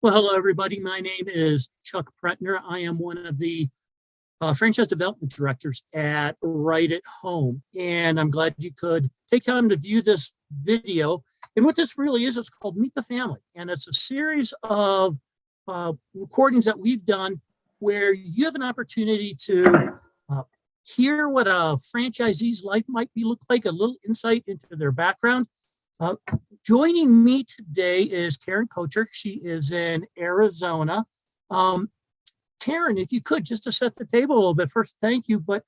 Well, hello, everybody. My name is Chuck Prentner. I am one of the franchise development directors at Right at Home. And I'm glad you could take time to view this video. And what this really is, it's called Meet the Family. And it's a series of recordings that we've done where you have an opportunity to hear what a franchisee's life might be look like, a little insight into their background. Joining me today is Karen Kochhar. She is in Arizona. Karen, if you could, just to set the table a little bit, first, thank you, but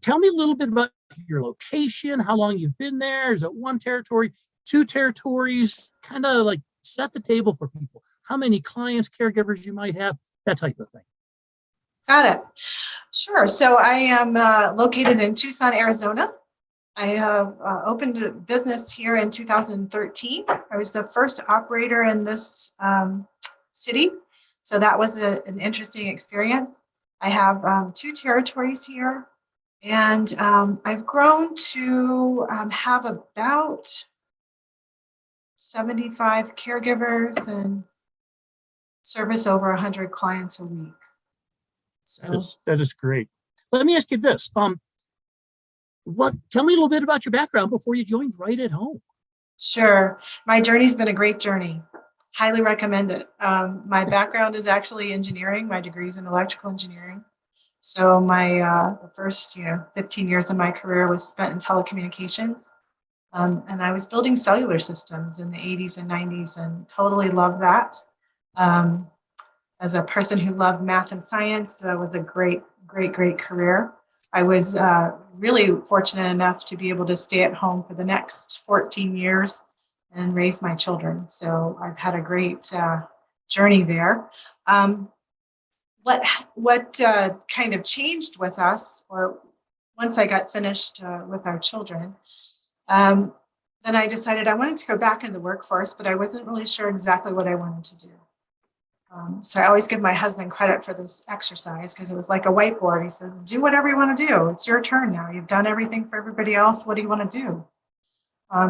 tell me a little bit about your location, how long you've been there. Is it one territory, two territories? Kind of like set the table for people. How many clients, caregivers you might have, that type of thing. Got it. Sure. So I am located in Tucson, Arizona. I have opened a business here in 2013. I was the first operator in this city. So that was an interesting experience. I have two territories here, and I've grown to have about 75 caregivers and service over 100 clients a week. So That is great. Let me ask you this. Tell me a little bit about your background before you joined Right at Home. Sure. My journey's been a great journey. Highly recommend it. My background is actually engineering. My degree is in electrical engineering. So my first 15 years of my career was spent in telecommunications. And I was building cellular systems in the 80s and 90s and totally loved that. As a person who loved math and science, that was a great career. I was really fortunate enough to be able to stay at home for the next 14 years and raise my children. So I've had a great journey there. What kind of changed with us, or once I got finished with our children, then I decided I wanted to go back into the workforce, but I wasn't really sure exactly what I wanted to do. So I always give my husband credit for this exercise because it was like a whiteboard. He says, do whatever you want to do. It's your turn now. You've done everything for everybody else. What do you want to do?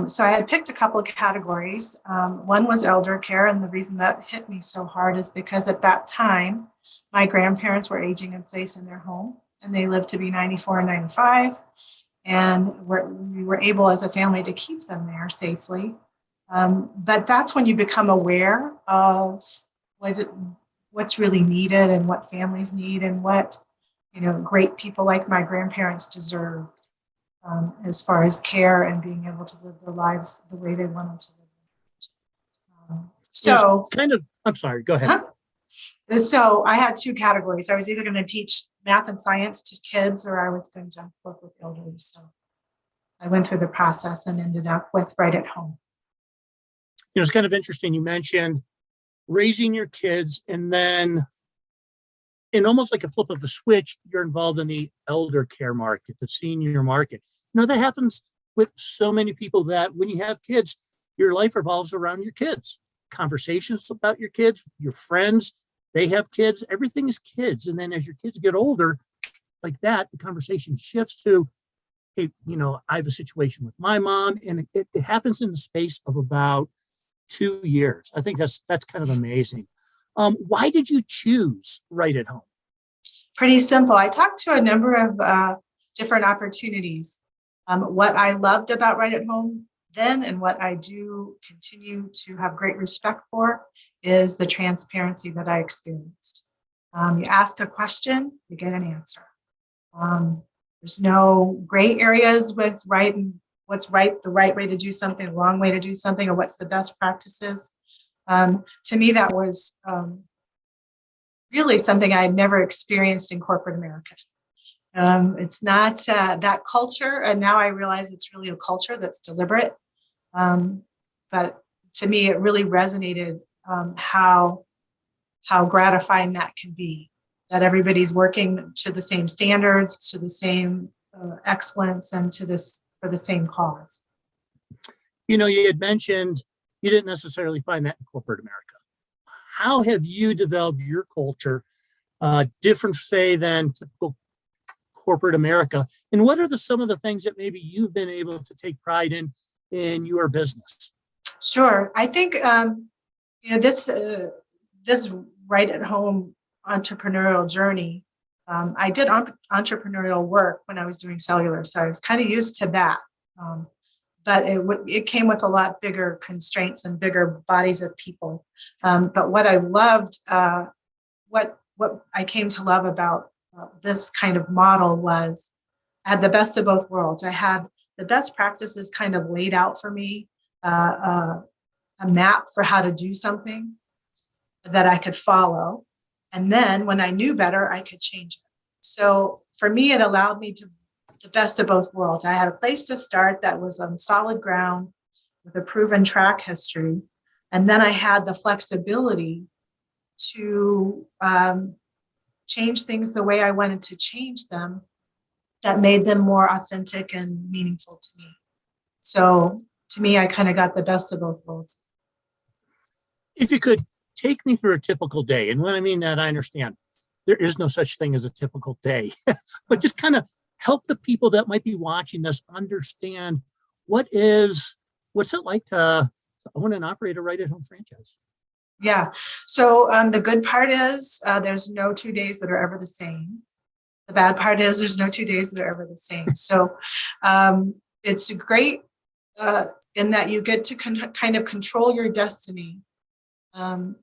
So I had picked a couple of categories. One was elder care. And the reason that hit me so hard is because at that time, my grandparents were aging in place in their home, and they lived to be 94 and 95. And we were able as a family to keep them there safely. But that's when you become aware of what's really needed and what families need and what great people like my grandparents deserve as far as care and being able to live their lives the way they wanted to live. I'm sorry, go ahead. So I had two categories. I was either going to teach math and science to kids, or I was going to work with elderly. So I went through the process and ended up with Right at Home. It's kind of interesting. You mentioned raising your kids, and then in almost like a flip of the switch, you're involved in the elder care market, the senior market. That happens with so many people that when you have kids, your life revolves around your kids. Conversations about your kids, your friends, they have kids, everything is kids. And then as your kids get older, like that, the conversation shifts to, hey, I have a situation with my mom, and it happens in the space of about 2 years. I think that's kind of amazing. Why did you choose Right at Home? Pretty simple. I talked to a number of different opportunities. What I loved about Right at Home then, and what I do continue to have great respect for, is the transparency that I experienced. You ask a question, you get an answer. There's no gray areas with right and what's right, the right way to do something, the wrong way to do something, or what's the best practices. To me, that was really something I had never experienced in corporate America. It's not that culture, and now I realize it's really a culture that's deliberate. But to me, it really resonated how gratifying that can be, that everybody's working to the same standards, to the same excellence, and for the same cause. You had mentioned you didn't necessarily find that in corporate America. How have you developed your culture different, say, than typical corporate America? And what are some of the things that maybe you've been able to take pride in your business? Sure. I think this right at home entrepreneurial journey. I did entrepreneurial work when I was doing cellular, so I was kind of used to that. But it came with a lot bigger constraints and bigger bodies of people. But what I loved, what I came to love about this kind of model was I had the best of both worlds. I had the best practices kind of laid out for me, a map for how to do something that I could follow. And then when I knew better, I could change it. So for me, it allowed me to the best of both worlds. I had a place to start that was on solid ground with a proven track history. And then I had the flexibility to change things the way I wanted to change them that made them more authentic and meaningful to me. So to me, I kind of got the best of both worlds. If you could take me through a typical day, and when I mean that, I understand there is no such thing as a typical day, but just kind of help the people that might be watching this understand what's it like to own and operate a right-at-home franchise? Yeah. So the good part is there's no 2 days that are ever the same. The bad part is there's no 2 days that are ever the same. So it's great in that you get to kind of control your destiny. And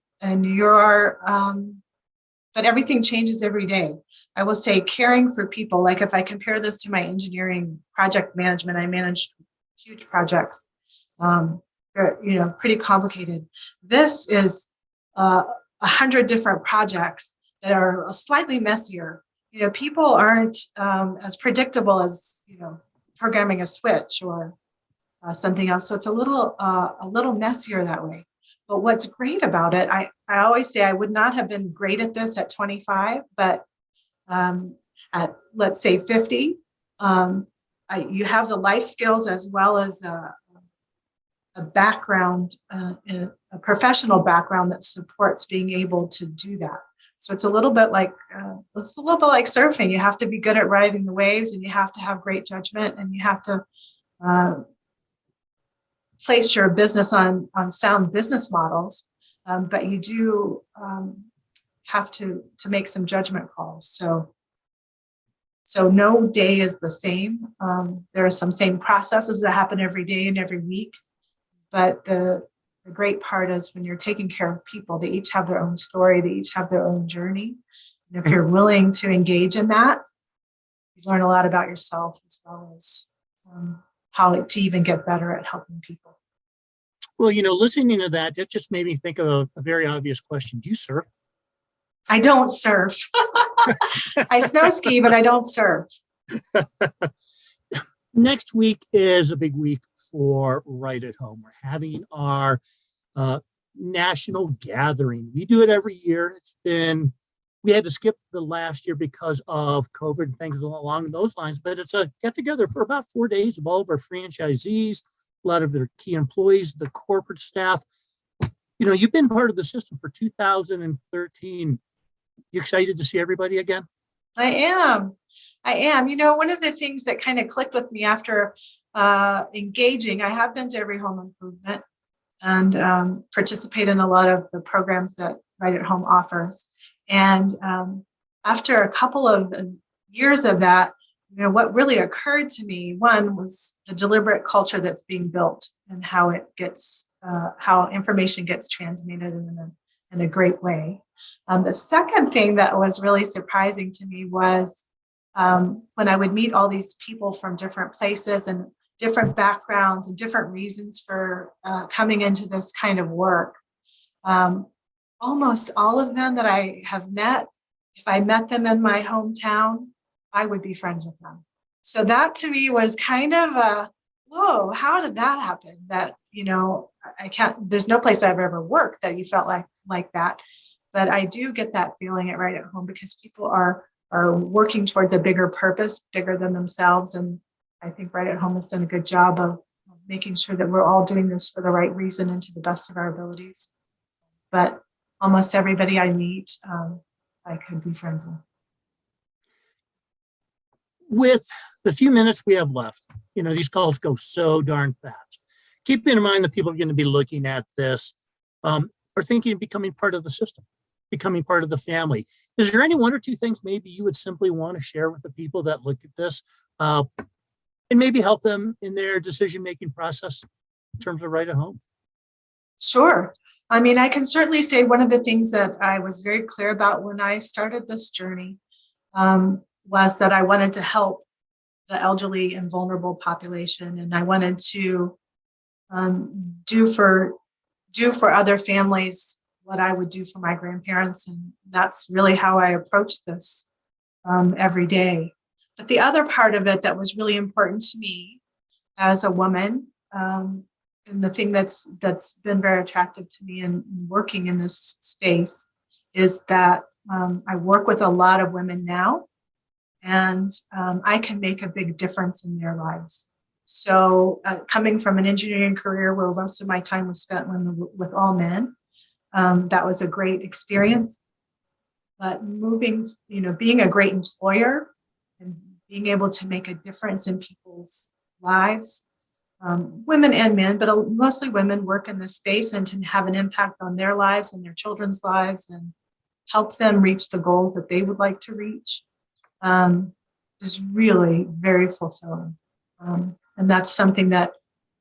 but everything changes every day. I will say caring for people, like if I compare this to my engineering project management, I manage huge projects, pretty complicated. This is 100 different projects that are slightly messier. People aren't as predictable as, programming a switch or something else. So it's a little messier that way. But what's great about it, I always say I would not have been great at this at 25, but at, let's say, 50, you have the life skills as well as a background, a professional background that supports being able to do that. So it's a little bit like surfing. You have to be good at riding the waves, and you have to have great judgment, and you have to place your business on sound business models, but you do have to make some judgment calls. So no day is the same. There are some same processes that happen every day and every week, but the great part is when you're taking care of people, they each have their own story, they each have their own journey. And if you're willing to engage in that, you learn a lot about yourself as well as how to even get better at helping people. Well, listening to that just made me think of a very obvious question. Do you surf? I don't surf. I snow ski, but I don't surf. Next week is a big week for Right at Home. We're having our national gathering. We do it every year. We had to skip the last year because of COVID and things along those lines, but it's a get together for about 4 days of all of our franchisees, a lot of their key employees, the corporate staff. You've been part of the system for 2013. You excited to see everybody again? I am. One of the things that kind of clicked with me after engaging, I have been to every home improvement and participate in a lot of the programs that Right at Home offers. And after a couple of years of that, what really occurred to me, one was the deliberate culture that's being built and how information gets transmitted in a great way. The second thing that was really surprising to me was when I would meet all these people from different places and different backgrounds and different reasons for coming into this kind of work. Almost all of them that I have met, if I met them in my hometown, I would be friends with them. So that to me was kind of whoa, how did that happen? That, there's no place I've ever worked that you felt like that. But I do get that feeling at Right at Home because people are working towards a bigger purpose, bigger than themselves. And I think Right at Home has done a good job of making sure that we're all doing this for the right reason and to the best of our abilities. But almost everybody I meet, I could be friends with. With the few minutes we have left, these calls go so darn fast. Keep in mind that people are going to be looking at this. are thinking of becoming part of the system, becoming part of the family. Is there any one or two things maybe you would simply want to share with the people that look at this and maybe help them in their decision-making process in terms of right at home? Sure. I mean, I can certainly say one of the things that I was very clear about when I started this journey was that I wanted to help the elderly and vulnerable population, and I wanted to do for other families what I would do for my grandparents, and that's really how I approach this every day. But the other part of it that was really important to me as a woman, and the thing that's been very attractive to me in working in this space, is that I work with a lot of women now, and I can make a big difference in their lives. So coming from an engineering career where most of my time was spent with all men, that was a great experience. But being a great employer and being able to make a difference in people's lives, women and men, but mostly women, work in this space and to have an impact on their lives and their children's lives and help them reach the goals that they would like to reach, is really very fulfilling. And that's something that,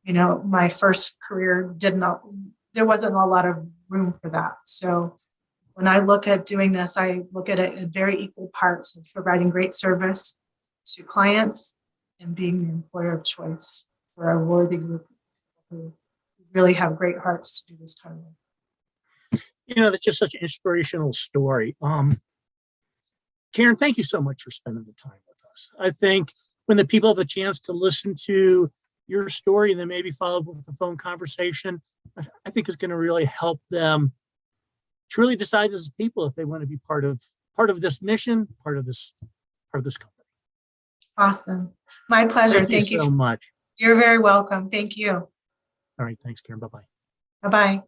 my first career there wasn't a lot of room for that. So when I look at doing this, I look at it in very equal parts of providing great service to clients and being the employer of choice for a worthy group who really have great hearts to do this kind of work. That's just such an inspirational story. Karen, thank you so much for spending the time with us. I think when the people have a chance to listen to your story and then maybe follow up with a phone conversation, I think it's going to really help them truly decide as people if they want to be part of this mission, part of this company. Awesome. My pleasure. Thank you so much. You're very welcome. Thank you. All right. Thanks, Karen. Bye-bye. Bye-bye.